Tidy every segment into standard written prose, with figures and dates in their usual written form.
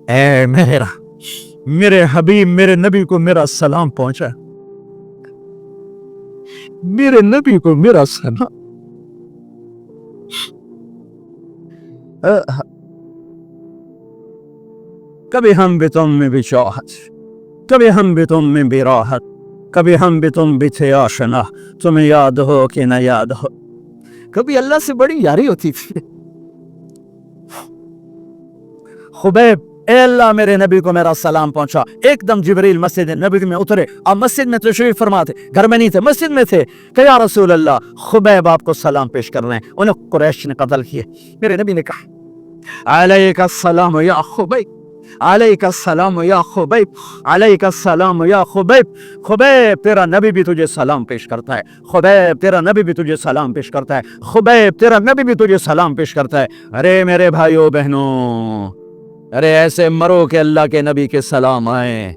اے میرے حبیب میرے نبی کو میرا سلام پہنچا، میرے نبی کو میرا سلام۔ کبھی ہم بھی تم میں بھی چاہت، کبھی ہم بھی تم میں بھی راحت، کبھی ہم بھی تم بھی تھے آشنا، تمہیں یاد ہو کہ نہ یاد ہو۔ کبھی اللہ سے بڑی یاری ہوتی تھی۔ خبیب، اے اللہ میرے نبی کو میرا سلام پہنچا۔ ایک دم جبریل مسجد نبی میں اترے، آپ مسجد میں تشریف فرما تھے، گھر میں نہیں تھے، مسجد میں تھے، کہ یا رسول اللہ خبیب آپ کو سلام پیش کر رہے ہیں، انہیں قریش نے قتل کیے۔ میرے نبی نے کہا علیک السلام یا خبیب، علیک السلام یا خبیب، علیک السلام یا خبیب۔ خبیب تیرا نبی بھی تجھے سلام پیش کرتا ہے، خبیب تیرا نبی بھی تجھے سلام پیش کرتا ہے، خبیب تیرا نبی بھی تجھے سلام پیش کرتا ہے۔ ارے میرے بھائیو بہنوں، ارے ایسے مرو کہ اللہ کے نبی کے سلام آئے،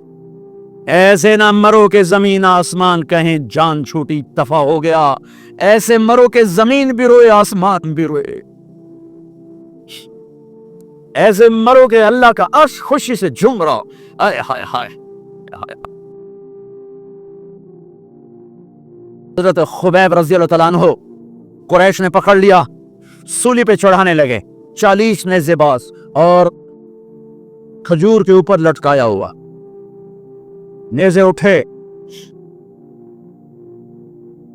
ایسے نہ مرو کہ زمین آسمان کہیں جان چھوٹی دفع ہو گیا، ایسے مرو کہ زمین بھی روئے آسمان بھی روئے، ایسے مرو کہ اللہ کا عرش خوشی سے جھوم رہا۔ آئے ہائے ہائے۔ حضرت خبیب رضی اللہ تعالیٰ عنہ قریش نے پکڑ لیا، سولی پہ چڑھانے لگے، 40 نیزے باز اور کھجور کے اوپر لٹکایا ہوا۔ نیزے اٹھے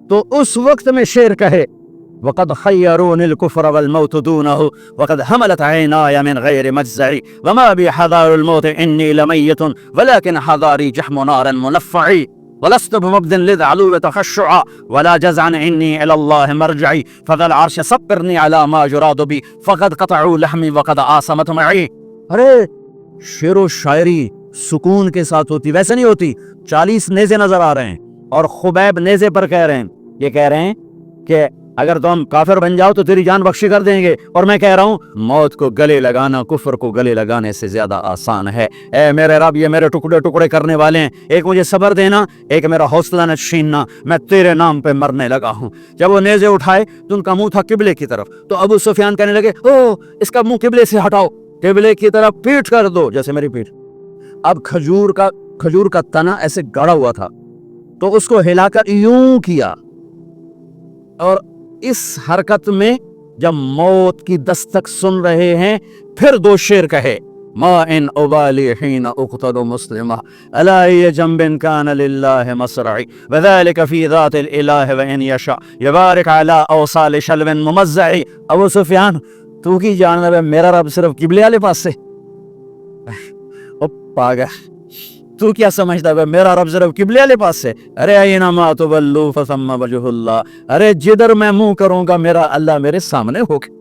تو اس وقت میں شعر کہے وَقَدْ خَيَّرُونِ الْكُفْرَ وَالْمَوْتُ دُونَهُ وَقَدْ حَمَلَتْ عَيْنَايَ مِنْ غَيْرِ مَجْزَعِ وَمَا بِي حَذَارُ الْمَوْتِ إِنِّي لَمَيِّتٌ وَلَكِنْ حَذَارِي جَحْمُ نَارٍ مُنَفَّعِ وَلَسْتُ بِمُبْدٍ لِلْعَلُوِّ تَخَشُّعًا وَلَا جَزْعًا إِنِّي إِلَى اللَّهِ مَرْجِعِي فَذَا الْعَرْشِ صَبِّرْنِي عَلَى مَا يُرَادُ بِي فَقَدْ قَطَعُوا لَحْمِي وَقَدْ آثَمَتْ مَعِي۔ ارے شعر و شاعری سکون کے ساتھ ہوتی، ویسے نہیں ہوتی۔ 40 نیزے نظر آ رہے ہیں اور خبیب نیزے پر کہہ رہے ہیں، یہ کہہ رہے ہیں کہ اگر تم کافر بن جاؤ تو تیری جان بخشی کر دیں گے، اور میں کہہ رہا ہوں موت کو گلے لگانا کفر کو گلے لگانے سے زیادہ آسان ہے۔ اے میرے رب، یہ میرے ٹکڑے ٹکڑے کرنے والے ہیں، ایک مجھے صبر دینا، ایک میرا حوصلہ نہ چھیننا، میں تیرے نام پہ مرنے لگا ہوں۔ جب وہ نیزے اٹھائے تو ان کا منہ تھا قبلے کی طرف، تو ابو سفیان کہنے لگے او اس کا منہ قبلے سے ہٹاؤ، قبلے کی طرف پیٹ کر دو، جیسے میری پیٹ۔ اب کھجور کا تنا ایسے گڑا ہوا تھا تو اس کو ہلا کر یوں کیا، اور اس حرکت میں جب موت کی دستک سن رہے ہیں پھر 2 شعر کہے ما ان ابالی حین اقتل مسلمہ الا ای جنب کان للہ مصرعی وذلك فی ذات الالہ وان یشاء یبارک علی اوصال شلو ممزعی۔ ابو سفیان تو کی جانب ہے، میرا رب صرف قبلے والے پاس سے؟ پاگل، تو کیا سمجھتا ہے میرا رب صرف قبلے والے پاس سے؟ ارے اینما تولوا فثم وجہ اللہ، ارے جدھر میں منہ کروں گا میرا اللہ میرے سامنے ہوگا۔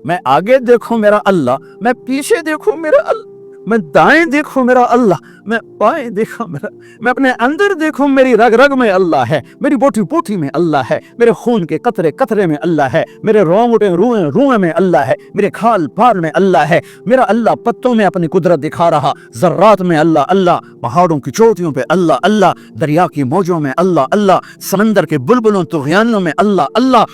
میں آگے دیکھوں میرا اللہ، میں پیچھے دیکھوں میرا اللہ، میں دائیں دیکھوں میرا اللہ، میں بائیں دیکھوں میرا، میں اپنے اندر دیکھوں میری رگ رگ میں اللہ ہے، میری بوٹی بوٹی میں اللہ ہے، میرے خون کے قطرے قطرے میں اللہ ہے، میرے رونگٹے روئیں روئیں میں اللہ ہے، میرے کھال پھال میں اللہ ہے، میرا اللہ پتوں میں اپنی قدرت دکھا رہا، ذرات میں اللہ اللہ، پہاڑوں کی چوٹیوں پہ اللہ اللہ، دریا کی موجوں میں اللہ اللہ، سمندر کے بلبلوں طغیانوں میں اللہ اللہ،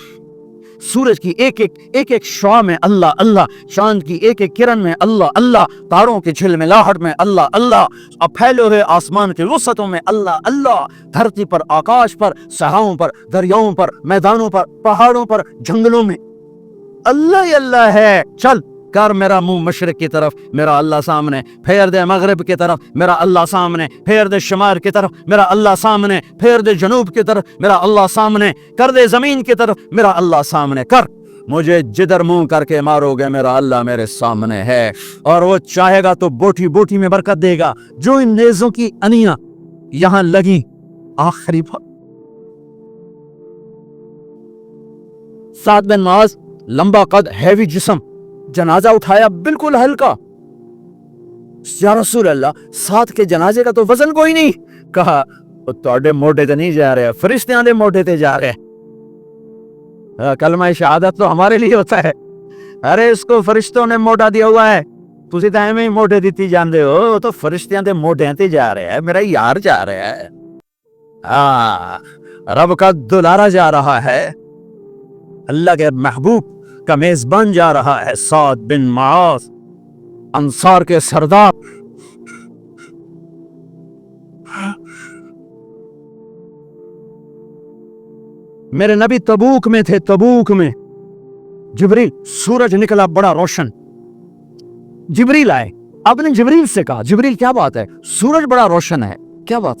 سورج کی ایک ایک شعاع میں اللہ اللہ، چاند کی ایک ایک کرن میں اللہ اللہ، تاروں کی جھلملاہٹ میں اللہ اللہ، اب پھیلے ہوئے آسمان کی وسعتوں میں اللہ اللہ، دھرتی پر، آکاش پر، صحراؤں پر، دریاؤں پر، میدانوں پر، پہاڑوں پر، جنگلوں میں اللہ ہی اللہ ہے۔ چل کر میرا منہ مشرق کی طرف، میرا اللہ سامنے، پھیر دے مغرب کی طرف، میرا اللہ سامنے، پھیر دے شمال کی طرف، میرا اللہ سامنے، پھیر دے جنوب کی طرف، میرا اللہ سامنے، کر دے زمین کی طرف، میرا اللہ سامنے کر، مجھے جدھر منہ کر کے مارو گے میرا اللہ میرے سامنے ہے، اور وہ چاہے گا تو بوٹی بوٹی میں برکت دے گا۔ جو ان نیزوں کی انیاں یہاں لگی، آخری سعد بن معاذ، لمبا قد، ہیوی جسم، جنازہ اٹھایا بالکل ہلکا۔ یا رسول اللہ، ساتھ کے جنازے کا تو وزن کوئی نہیں۔ کہا تواڈے موڈے تے نہیں جا رہے، فرشتیاں دے موڈے تے جا رہے۔ کلمہ شہادت تو ہمارے لیے ہوتا ہے، ارے اس کو فرشتوں نے موڈا دیا ہوا ہے، تسی تے ایویں ہی موڈے دیتی جاندے ہو، تو فرشتیاں دے موڈے تے جا رہے ہیں، میرا یار جا رہا ہے، رب کا دلارا جا رہا ہے، اللہ کے محبوب کا میزبان جا رہا ہے، سعد بن معاذ۔ अंसार के सरदार मेरे नबी तबूक में थे, तबूक में। जिब्रील, सूरज निकला बड़ा रोशन, जिब्रील आए। आपने जिब्रील से कहा, जिब्रील क्या बात है, सूरज बड़ा रोशन है, क्या बात?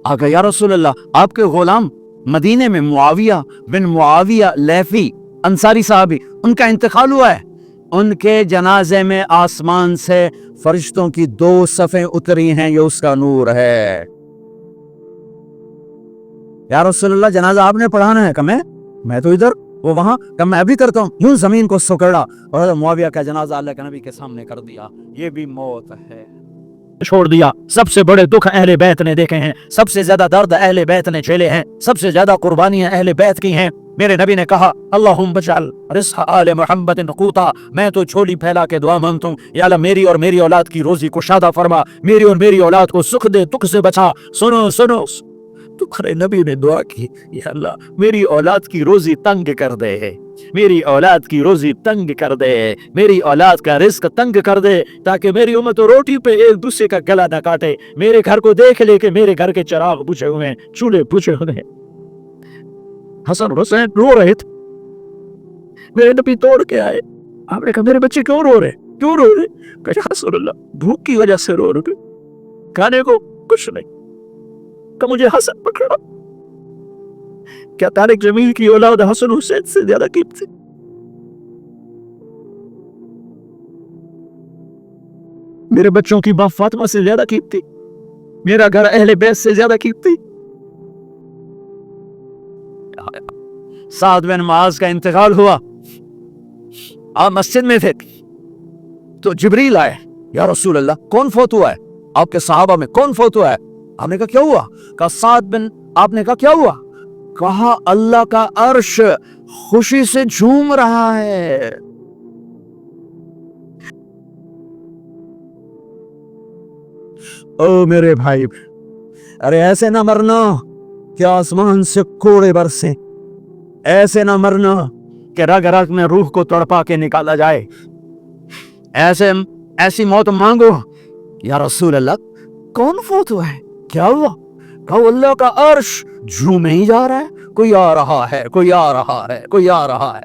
आ गया या रसूल अल्लाह, आपके गुलाम मदीने में मुआविया बिन मुआविया लैफी अंसारी साहबी, उनका इंतकाल हुआ है। उनके जनाजे में आसमान से फरिश्तों की 2 सफ़ें उतरी हैं, ये उसका नूर है। या रसूल अल्लाह, जनाजा आपने पढ़ाना है? कहा मैं तो इधर, वो वहां। कहा मैं अभी करता हूँ। यूं जमीन को सुकड़ा और मुआविया का जनाजा अल्लाह के नबी के सामने कर दिया। ये भी मौत है, छोड़ दिया। सबसे बड़े दुख अहले बैत ने देखे हैं, सबसे ज्यादा दर्द अहले बैत ने झेले हैं, सबसे ज्यादा कुर्बानियां अहले बैत की हैं। मेरे नबी ने कहा, अल्लाहुम्मा बजअल रिज़्क़ आले मुहम्मदिन क़ूता, मैं तो झोली फैला के दुआ मांगता हूँ, या अल्लाह मेरी और मेरी औलाद की रोजी कुशादा फरमा, मेरी और मेरी औलाद को सुख दे, दुख से बचा। सुनो सुनो, तो खरे नबी ने दुआ की, या अल्लाह मेरी औलाद की रोजी तंग कर दे, मेरी औलाद की रोजी तंग कर दे, मेरी औलाद का रिस्क तंग कर दे, ताकि मेरी उम्मत रोटी पे एक दूसरे का गला न काटे। मेरे घर को देख ले कि मेरे घर के चिराग बुझे हुए हैं, चूल्हे बुझे हुए हैं। हसन हुसैन रो रहे थे, मेरे नबी तोड़ के आए। आपने कहा मेरे बच्चे क्यों रो रहे, क्यों रो रहे? कहा रसूल अल्लाह भूख की वजह से रो रहे, खाने को कुछ नहीं। का मुझे हसन पकड़ा। क्या तारिक जमील की औलाद हसन हुसैन से ज्यादा कीमती? मेरे बच्चों की मां फातिमा से ज्यादा कीमती? मेरा घर अहले बैत से ज्यादा कीमती? साद बिन मुआज का इंतकाल हुआ, आप मस्जिद में थे तो जिब्रील आए, या रसूल अल्लाह कौन फौत हुआ है? आपके सहाबा में कौन फौत हुआ है? आपने कहा क्या हुआ? कहा साद बिन। आपने कहा क्या हुआ? कहा अल्लाह का अर्श खुशी से झूम रहा है। ओ मेरे भाई, अरे ऐसे ना मरना कि आसमान से कोड़े बरसे, ऐसे ना मरना कि रग रग में रूह को तड़पा के निकाला जाए। ऐसी मौत मांगो। या रसूल अल्लाह कौन फौत हुआ है, क्या हुआ? कहा अल्लाह का अर्श झूमे ही जा रहा है, कोई आ रहा है, कोई आ रहा है, कोई आ रहा है।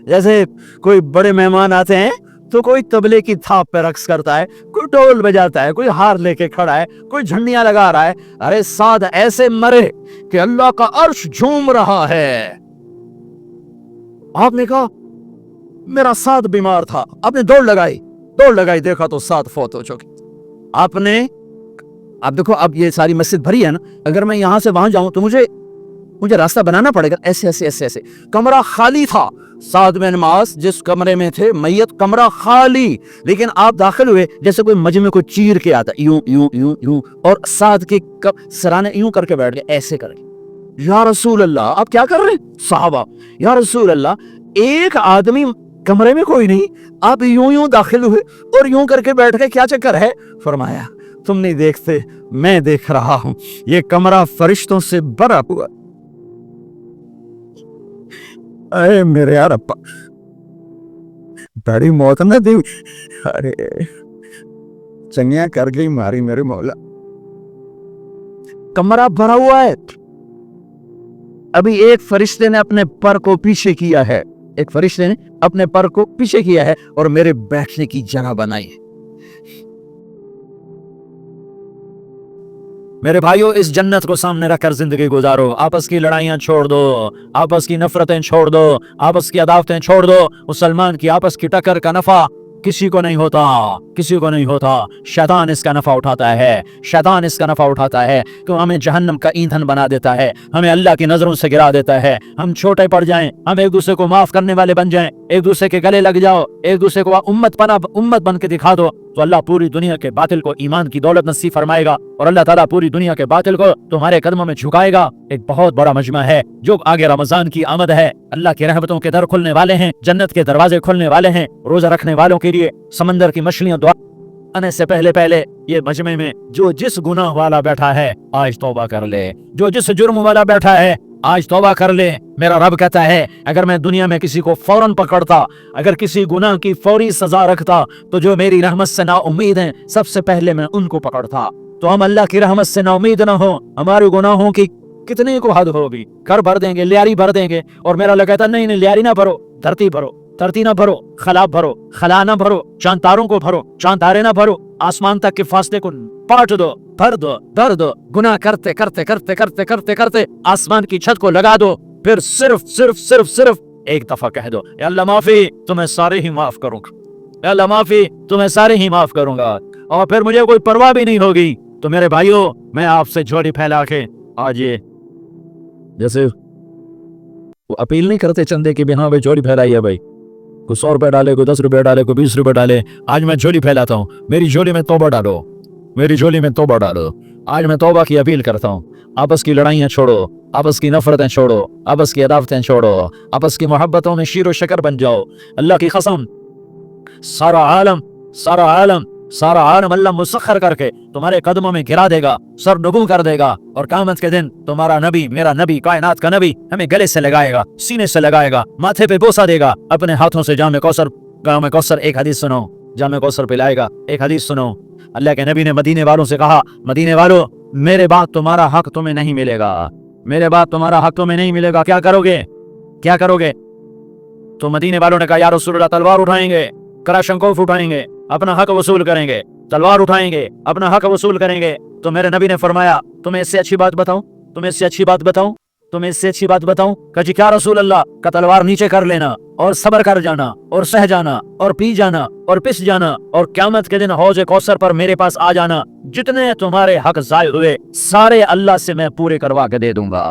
जैसे कोई बड़े मेहमान आते हैं तो कोई तबले की थाप पे रक्स करता है, कोई ढोल बजाता है, कोई हार लेके खड़ा है, कोई झंडियां लगा रहा है। अरे साद ऐसे मरे कि अल्लाह का अर्श झूम रहा है। आपने कहा मेरा साद बीमार था, आपने दौड़ लगाई, देखा तो साद फौत हो चुकी। आपने, आप देखो अब ये सारी मस्जिद भरी है ना, अगर मैं यहां से वहां जाऊं तो मुझे रास्ता बनाना पड़ेगा, ऐसे ऐसे ऐसे ऐसे। कमरा खाली था, साद बिन मुआज जिस कमरे में थे मैयत, कमरा खाली, लेकिन आप दाखिल हुए जैसे कोई मजमे को चीर के आता, यूं यूं यूं यूं, और साद के सराने यूं करके बैठ गए, ऐसे करके। या रसूल अल्लाह आप क्या कर रहे हैं? साहबा, या रसूल अल्लाह एक आदमी कमरे में कोई नहीं, आप यूं यूं दाखिल हुए और यूं करके बैठ गए, क्या चक्कर है? फरमाया तुम नहीं देखते, मैं देख रहा हूं, ये कमरा फरिश्तों से भरा हुआ। अरे मेरे यार अप्पा, बड़ी मौत न दी, अरे चंगिया कर गई मारी मेरे मौला। कमरा भरा हुआ है, अभी एक फरिश्ते ने अपने पर को पीछे किया है, एक फरिश्ते ने अपने पर को पीछे किया है और मेरे बैठने की जगह बनाई है। मेरे भाइयों, इस जन्नत को सामने रखकर जिंदगी गुजारो। आपस की लड़ाइयां छोड़ दो, आपस की नफरतें छोड़ दो, आपस की अदावतें छोड़ दो। मुसलमान की आपस की टक्कर का नफा किसी को नहीं होता, किसी को नहीं होता। शैतान इसका नफा उठाता है, शैतान इसका नफा उठाता है, तो हमें जहन्नम का ईंधन बना देता है, हमें अल्लाह की नजरों से गिरा देता है। हम छोटे पड़ जाएं, हम एक दूसरे को माफ करने वाले बन जाएं, एक दूसरे के गले लग जाओ, एक दूसरे को उम्मत बन के दिखा दो, तो अल्लाह पूरी दुनिया के बातिल को ईमान की दौलत नसीब फरमाएगा और अल्लाह ताला पूरी दुनिया के बातिल को तुम्हारे कदमों में झुकाएगा। एक बहुत बड़ा मजमा है, जो आगे रमजान की आमद है, अल्लाह की रहमतों के दर खुलने वाले हैं, जन्नत के दरवाजे खुलने वाले हैं। रोजा रखने वालों के लिए समंदर की मछलियां दुआ आने से पहले ये मजमे में जो जिस गुनाह वाला बैठा है आज तौबा कर ले, जो जिस जुर्म वाला बैठा है آج توبہ کر لے۔ میرا رب کہتا ہے اگر میں دنیا میں کسی کو فوراً پکڑتا، اگر کسی گناہ کی فوری سزا رکھتا، تو جو میری رحمت سے نا امید ہیں سب سے پہلے میں ان کو پکڑتا۔ تو ہم اللہ کی رحمت سے نا امید نہ ہو، ہمارے گناہوں کی کتنے کو حد ہوگی، گھر بھر دیں گے، لیاری بھر دیں گے، اور میرا اللہ کہتا نہیں لیاری نہ بھرو، دھرتی بھرو، دھرتی نہ بھرو، خلا بھرو، خلا نہ بھرو، چاند تاروں کو بھرو، چاند تارے نہ بھرو، آسمان تک کے فاصلے کو پاٹ دو، بھر دو، بھر دو، گناہ کرتے کرتے کرتے کرتے کرتے کرتے آسمان کی چھت کو لگا دو، پھر صرف صرف صرف صرف ایک دفعہ کہہ دو یا اللہ معافی، تمہیں سارے ہی معاف کروں گا، یا اللہ معافی، تمہیں سارے ہی معاف کروں گا، اور پھر مجھے کوئی پرواہ بھی نہیں ہوگی۔ تو میرے بھائیوں، میں آپ سے جھولی پھیلا کے آج یہ جیسے وہ اپیل نہیں کرتے چندے کی بنا پہ جھولی پھیلائی ہے بھائی، کوئی 100 روپے ڈالے، کوئی 10 روپے ڈالے، کوئی 20 روپے ڈالے، آج میں جھولی پھیلاتا ہوں، میری جھولی میں توبہ ڈالو، میری جھولی میں توبہ ڈالو۔ آج میں توبہ کی اپیل کرتا ہوں، آپس کی لڑائیاں چھوڑو، آپس کی نفرتیں چھوڑو، آپس کی عداوتیں چھوڑو، آپس کی محبتوں میں شیر و شکر بن جاؤ۔ اللہ کی قسم، سارا عالم سارا عالم سارا عالم اللہ مسخر کر کے تمہارے قدموں میں گرا دے گا، سر نگوں کر دے گا، اور قیامت کے دن تمہارا نبی، میرا نبی، کائنات کا نبی ہمیں گلے سے لگائے گا، سینے سے لگائے گا، ماتھے پہ بوسہ دے گا، اپنے ہاتھوں سے جام کوثر ایک حدیث سنو، جام کوثر پلائے گا، ایک حدیث سنو۔ اللہ کے نبی نے مدینے والوں سے کہا، مدینے والوں، میرے بعد تمہارا حق تمہیں نہیں ملے گا، میرے بعد تمہارا حق تمہیں نہیں ملے گا، کیا کرو گے، کیا کرو گے؟ تو مدینے والوں نے کہا یا رسول اللہ، تلوار اٹھائیں گے، کراشنکوف اٹھائیں گے، اپنا حق وصول کریں گے، تلوار اٹھائیں گے، اپنا حق وصول کریں گے۔ تو میرے نبی نے فرمایا، تمہیں اس سے اچھی بات بتاؤں، تمہیں اس سے اچھی بات بتاؤں، تمہیں اس سے اچھی بات بتاؤں؟ کہا جی کیا رسول اللہ؟ کا تلوار نیچے کر لینا، اور صبر کر جانا، اور سہ جانا، اور پی جانا، اور پس جانا، اور قیامت کے دن حوض کوثر پر میرے پاس آ جانا، جتنے تمہارے حق ضائع ہوئے سارے اللہ سے میں پورے کروا کے دے دوں گا۔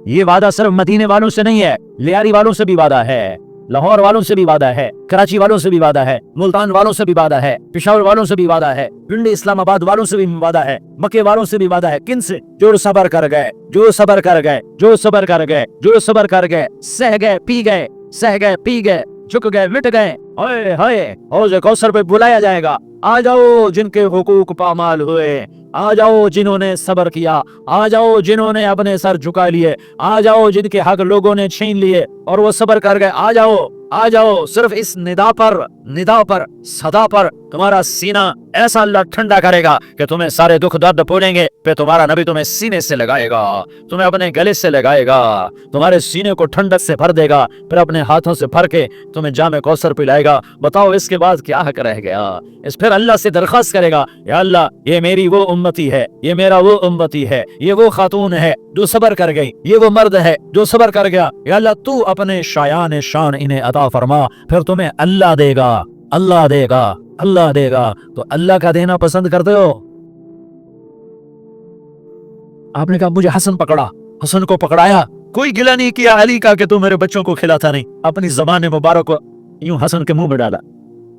یہ وعدہ صرف مدینے والوں سے نہیں ہے، لیاری والوں سے بھی وعدہ ہے، لاہور والوں سے بھی وعدہ ہے، کراچی والوں سے بھی وعدہ ہے، ملتان والوں سے بھی وعدہ ہے، پشاور والوں سے بھی وعدہ ہے، پنڈی اسلام آباد والوں سے بھی وعدہ ہے، مکے والوں سے بھی وعدہ ہے۔ کن سے؟ جو صبر کر گئے، جو صبر کر گئے، جو صبر کر گئے، جو صبر کر گئے، سہ گئے، پی گئے، سہ گئے، پی گئے، جھک گئے، مٹ گئے، ہائے ہائے، حوض کوثر پہ بلایا جائے گا، آ جاؤ جن کے حقوق پامال ہوئے، آ جاؤ جنہوں نے صبر کیا، آ جاؤ جنہوں نے اپنے سر جھکا لیے، آ جاؤ جن کے حق لوگوں نے چھین لیے اور وہ صبر کر گئے، آ جاؤ، آ جاؤ۔ صرف اس ندا پر صدا پر تمہارا سینہ ایسا اللہ ٹھنڈا کرے گا کہ تمہیں سارے دکھ درد پھولیں گے، پھر تمہارا نبی تمہیں سینے سے لگائے گا، تمہیں اپنے گلے سے لگائے گا، تمہارے سینے کو ٹھنڈک سے بھر دے گا، پھر اپنے ہاتھوں سے بھر کے تمہیں جام کوثر پلائے گا۔ بتاؤ اس کے بعد کیا حق رہ گیا؟ اس پھر اللہ سے درخواست کرے گا، یا اللہ یہ میری وہ امتی ہے، یہ میرا وہ امتی ہے، یہ وہ خاتون ہے جو صبر کر گئی، یہ وہ مرد ہے جو صبر کر گیا، یا اللہ تو اپنے شایان شان انہیں عطا فرما، پھر تمہیں اللہ دے گا، اللہ دے گا، اللہ دے گا۔ تو اللہ کا دینا پسند کرتے ہو؟ آپ نے کہا مجھے حسن پکڑا، حسن کو پکڑایا، کوئی گلہ نہیں کیا علی کا کہ تو میرے بچوں کو کھلاتا نہیں، اپنی زبان مبارک کو یوں حسن کے منہ میں ڈالا،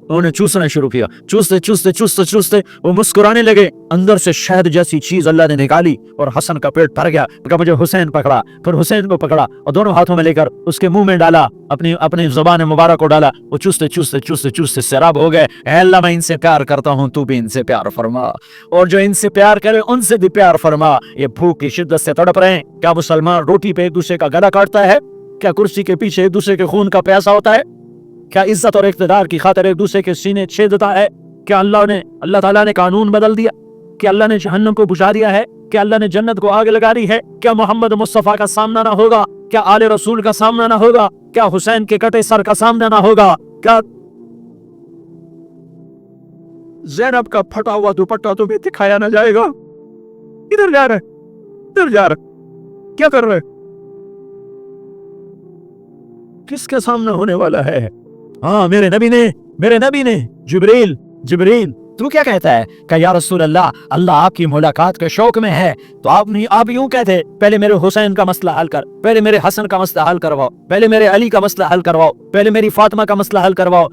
انہوں نے چوسنا شروع کیا، چوستے چوستے چوستے چوستے وہ مسکرانے لگے، اندر سے شہد جیسی چیز اللہ نے نکالی اور حسن کا پیٹ بھر گیا۔ کہا مجھے حسین پکڑا، پھر حسین کو پکڑا اور دونوں ہاتھوں میں لے کر اس کے منہ میں ڈالا، اپنی زبان مبارک کو ڈالا، وہ چوستے چوستے چوستے چوستے سیراب ہو گئے۔ اے اللہ میں ان سے پیار کرتا ہوں، تو بھی ان سے پیار فرما، اور جو ان سے پیار کرے ان سے بھی پیار فرما۔ یہ بھوک کی شدت سے تڑپ رہے ہیں، کیا مسلمان روٹی پہ ایک دوسرے کا گلا کاٹتا ہے؟ کیا کرسی کے پیچھے ایک دوسرے کے خون کا پیاسہ ہوتا ہے؟ کیا عزت اور اقتدار کی خاطر ایک دوسرے کے سینے چھیدتا ہے؟ کیا اللہ تعالیٰ نے قانون بدل دیا؟ کیا اللہ نے جہنم کو بجھا دیا ہے؟ کیا اللہ نے جنت کو آگ لگا دی ہے؟ کیا محمد مصطفیٰ کا سامنا نہ ہوگا؟ کیا آل رسول کا سامنا نہ ہوگا؟ کیا حسین کے کٹے سر کا سامنا نہ ہوگا؟ کیا زینب کا پھٹا ہوا دوپٹہ تمہیں دکھایا نہ جائے گا؟ ادھر جا رہے، ادھر جا رہے، کیا کر رہے؟ کس کے سامنے ہونے والا ہے؟ ہاں میرے نبی نے جبریل تو کیا کہتا ہے کہ یا رسول اللہ آپ کی ملاقات کے شوق میں ہے، تو آپ یوں کہتے پہلے میرے حسین کا مسئلہ حل کر، پہلے میرے حسن کا مسئلہ حل کرواؤ، پہلے میرے علی کا مسئلہ حل کرواؤ، پہلے میری فاطمہ کا مسئلہ حل کرواؤ۔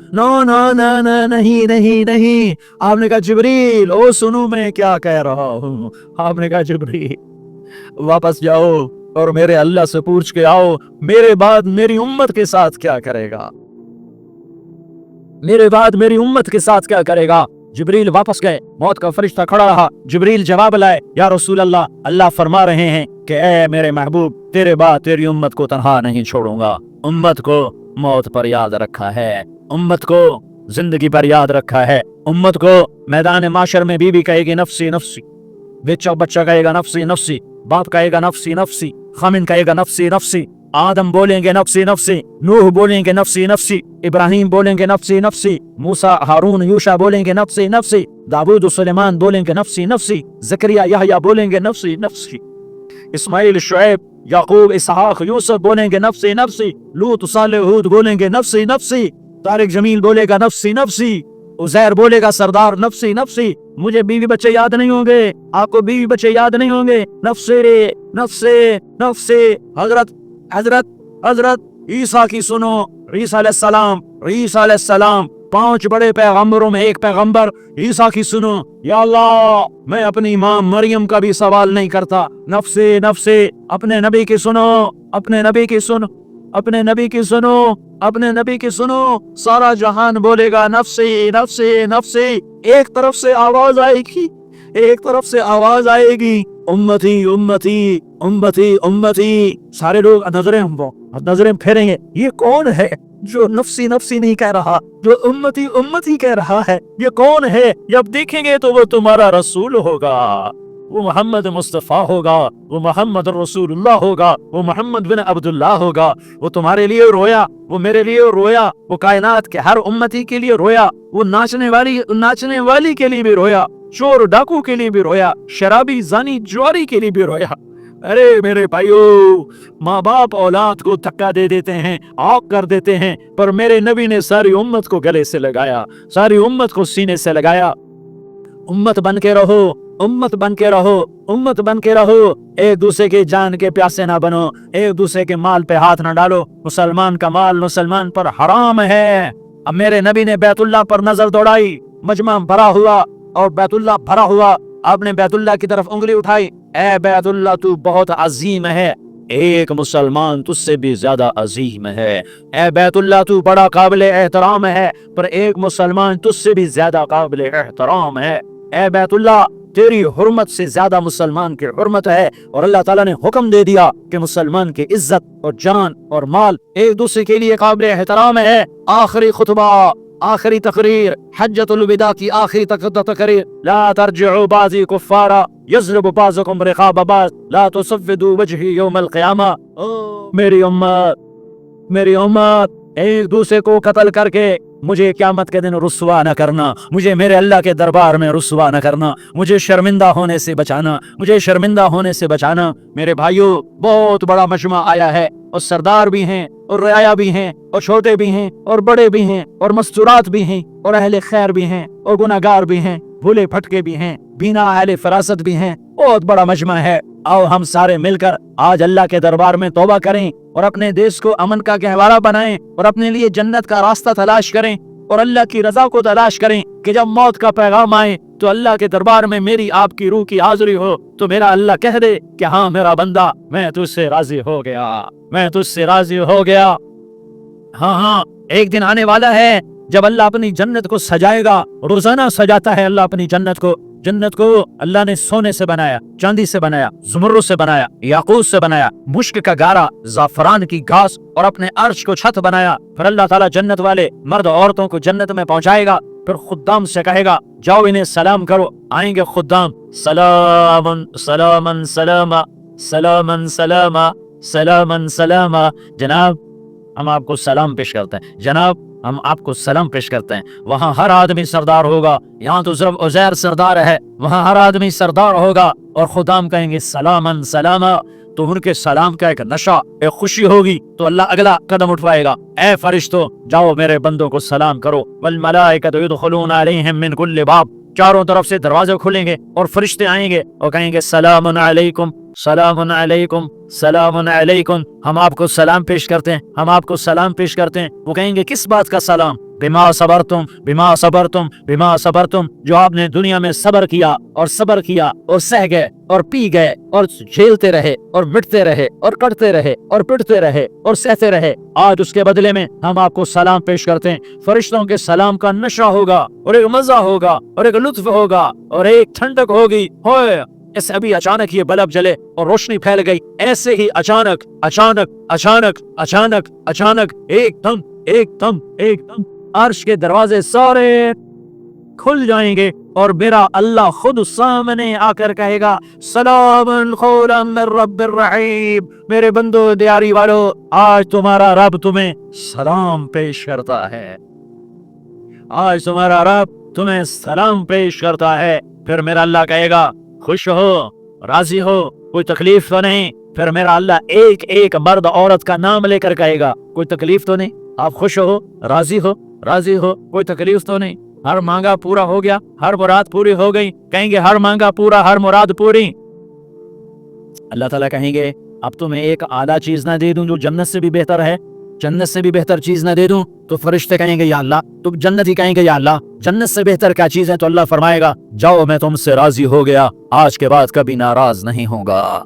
نہیں، آپ نے کہا جبریل او سنو میں کیا کہہ رہا ہوں۔ آپ نے کہا جبریل واپس جاؤ اور میرے اللہ سے پوچھ کے آؤ میرے بعد میری امت کے ساتھ کیا کرے گا، میرے بعد میری امت کے ساتھ کیا کرے گا۔ जिब्रील वापस गए, मौत का फरिश्ता खड़ा रहा। जिब्रील जवाब लाए, या रसूल अल्लाह, अल्लाह फरमा रहे हैं कि ए मेरे महबूब, तेरे बाद तेरी उम्मत को तन्हा नहीं छोड़ूंगा। उम्मत को मौत पर याद रखा है, उम्मत को जिंदगी पर याद रखा है, उम्मत को मैदान माशर में बीवी कहेगी नफ्सी नफ्सी, बेचा बच्चा कहेगा नफ्सी नफ्सी, बाप कहेगा नफ्सी नफ्सी, खामिन कहेगा नफ्सी नफ्सी, आदम बोलेंगे नफ्सी नफ्सी, नूह बोलेंगे नफ्सी नफ्सी, इब्राहिम बोलेंगे नफ्सी नफ्सी, मूसा हारून यूशा बोलेंगे नफ्सी नफ्सी, दाऊद सुलेमान बोलेंगे नफ्सी नफ्सी, जकरिया यहया बोलेंगे नफ्सी नफ्सी, इस्माइल शुएब याकूब इसहाक यूसुफ बोलेंगे नफ्सी नफ्सी, लूत सालेह हूद बोलेंगे नफ्सी नफ्सी, तारिक जमील बोलेगा नफ्सी नफ्सी, उजैर बोलेगा सरदार नफ्सी नफ्सी। मुझे बीवी बच्चे याद नहीं होंगे, आपको बीवी बच्चे याद नहीं होंगे, नफ्से नफ्से नफ्से। हजरत हजरत हजरत ईसा की सुनो, ईसा अलैहिस्सलाम 5 बड़े पैगंबरों में एक पैगंबर ईसा की सुनो। या अल्लाह, मैं अपनी मां मरियम का भी सवाल नहीं करता, नफ्से नफ्से। अपने नबी की सुनो, अपने नबी की सुनो, अपने नबी की सुनो, अपने नबी की सुनो। सारा जहान बोलेगा नफ्से नफ्से नफ्से। एक तरफ से आवाज आएगी, एक तरफ से आवाज आएगी, उम्मती उम्मती उम्मती उम्मती। सारे लोग नजरें फेरेंगे, ये कौन है जो नफ्सी नफ्सी नहीं कह रहा, जो उम्मती उम्मती कह रहा है, ये कौन है? जब देखेंगे तो वो तुम्हारा रसूल होगा, वो मोहम्मद मुस्तफ़ा होगा, वो मोहम्मद रसूलुल्लाह होगा, वो मोहम्मद बिन अब्दुल्लाह होगा। वो तुम्हारे लिए रोया, वो मेरे लिए रोया, वो कायनात के हर उम्मती के लिए रोया, वो नाचने वाली के लिए भी रोया, चोर डाकू के लिए भी रोया, शराबी जानी जुआरी के लिए भी रोया। अरे मेरे भाइयों, माँ बाप औलाद को धक्का दे देते हैं, आग कर देते हैं, पर मेरे नबी ने सारी उम्मत को गले से लगाया, सारी उम्मत को सीने से लगाया। उम्मत बन के रहो, उम्मत बन के रहो, उम्मत बन के रहो। एक दूसरे के जान के प्यासे ना बनो, एक दूसरे के माल पे हाथ ना डालो। मुसलमान का माल मुसलमान पर हराम है। अब मेरे नबी ने बैतुल्लाह पर नजर दौड़ाई, मजमा भरा हुआ और बैतुल्लाह भरा हुआ। आपने बैतुल्लाह की तरफ उंगली उठाई, ए बैतुल्लाह तू बहुत अजीम है, एक मुसलमान तुझसे भी ज्यादा अजीम है। ए बैतुल्लाह तू बड़ा काबिल एहतराम है, पर एक मुसलमान तुझसे भी ज्यादा काबिल एहतराम है। ए बैतुल्लाह, तेरी हुर्मत से ज्यादा मुसलमान की हुर्मत है। और अल्लाह ताला ने हुक्म दे दिया कि मुसलमान की इज्जत और जान और माल एक दूसरे के लिए काबिल एहतराम है। आखिरी खुतबा, आखिरी तकरीर, हज्जतुल विदा की आखिरी तकरीर, ला तर्जिउ बाज़ी कुफ्फारा यज़रिबु बाज़ुकुम रिक़ाब बाज़ ला तुसव्विदू वजही यौमल क़ियामा। मेरी उम्मत, एक दूसरे को कत्ल करके मुझे क़यामत के दिन रुस्वा न करना, मुझे मेरे अल्लाह के दरबार में रुस्वा न करना, मुझे शर्मिंदा होने से बचाना, मुझे शर्मिंदा होने से बचाना। मेरे भाइयों, बहुत बड़ा मजमा आया है, और सरदार भी हैं, और रियाया भी हैं, और छोटे भी हैं, और बड़े भी हैं, और मस्तूरात भी हैं, और अहले खैर भी हैं, और गुनाहगार भी हैं, भूले फटके भी हैं, बिना अहले फरासत भी हैं। बहुत बड़ा मजमा है। आओ हम सारे मिलकर आज अल्लाह के दरबार में तौबा करें और अपने देश को अमन का गहवारा बनाएं और अपने लिए जन्नत का रास्ता तलाश करें और अल्लाह की रजा को तलाश करें कि जब मौत का पैगाम आए तो अल्लाह के दरबार में मेरी आपकी रूह की हाजिरी हो तो मेरा अल्लाह कह दे कि हाँ मेरा बंदा, मैं तुझसे राजी हो गया, मैं तुझसे राजी हो गया। हाँ, एक दिन आने वाला है जब अल्लाह अपनी जन्नत को सजाएगा। रोजाना सजाता है अल्लाह अपनी जन्नत को। जन्नत को अल्लाह ने सोने से बनाया, चांदी से बनाया, ज़ुमर्रुद से बनाया, याकूत से बनाया, मुश्क का गारा, ज़ाफ़रान की घास और अपने अर्श को छत बनाया। फिर अल्लाह ताला जन्नत वाले मर्द औरतों को जन्नत में पहुंचाएगा। फिर खुद्दाम से कहेगा जाओ इन्हें सलाम करो। आएंगे खुद्दाम, सलामन सलामन सलामा, सलामन सलामा, सलामन सलामा। जनाब हम आपको सलाम पेश करते हैं, जनाब हम आपको सलाम पेश करते हैं। वहाँ हर आदमी सरदार होगा। यहाँ तो सिर्फ उज़ैर सरदार है, वहाँ हर आदमी सरदार होगा। और खुदाम कहेंगे सलामन सलामा, तो उनके सलाम का एक नशा, एक खुशी होगी। तो अल्लाह अगला कदम उठवाएगा, ए फरिश्तों जाओ मेरे बंदों को सलाम करो। वल मलाइकतु यदखुलूना अलैहिम मिन कुल्लि बाब, चारों तरफ से दरवाजे खुलेंगे और फरिश्ते आएंगे और कहेंगे सलामुन अलैकुम, सलामुन अलैकुम, सलामुन अलैकुम। हम आपको सलाम पेश करते हैं, हम आपको सलाम पेश करते हैं। वो कहेंगे किस बात का सलाम? बिमा सबरतुम बिमा सबरतुम बिमा सबरतुम, जो आपने दुनिया में सबर किया और सबर किया और सह गए और पी गए और झेलते रहे और मिटते रहे और कटते रहे और पिटते रहे और सहते रहे, आज उसके बदले में हम आपको सलाम पेश करते हैं। फरिश्तों के सलाम का नशा होगा और एक मजा होगा और एक लुत्फ होगा और एक ठंडक होगी। होए ऐसे अभी अचानक ये बल्ब जले और रोशनी फैल गई, ऐसे ही अचानक अचानक अचानक अचानक अचानक एकदम एकदम एकदम अर्श के दरवाजे सारे खुल जाएंगे और मेरा अल्लाह खुद सामने आकर कहेगा सलामुन कौलन मिर रब्बिर रहीम, मेरे बंदो दियारी वालों, आज तुम्हारा रब तुम्हें सलाम पेश करता है, आज तुम्हारा रब तुम्हें सलाम पेश करता है। फिर मेरा अल्लाह कहेगा खुश हो, राजी हो, कोई तकलीफ तो नहीं। फिर मेरा अल्लाह एक एक मर्द औरत का नाम लेकर कहेगा कोई तकलीफ तो नहीं, आप खुश हो, राजी हो, राजी हो, कोई तकलीफ तो नहीं, हर मांगा पूरा हो गया, हर मुराद पूरी हो गई। कहेंगे हर मांगा पूरा, हर मुराद पूरी। अल्लाह ताला कहेंगे अब तुम्हें एक आला चीज ना दे दूं जो जन्नत से भी बेहतर है, जन्नत से भी बेहतर चीज ना दे दूं? तो फरिश्ते कहेंगे या अल्लाह, तुम जन्नत ही कहेंगे या अल्लाह, जन्नत से बेहतर क्या चीज है? तो अल्लाह फरमाएगा जाओ मैं तुमसे राजी हो गया, आज के बाद कभी नाराज नहीं होगा।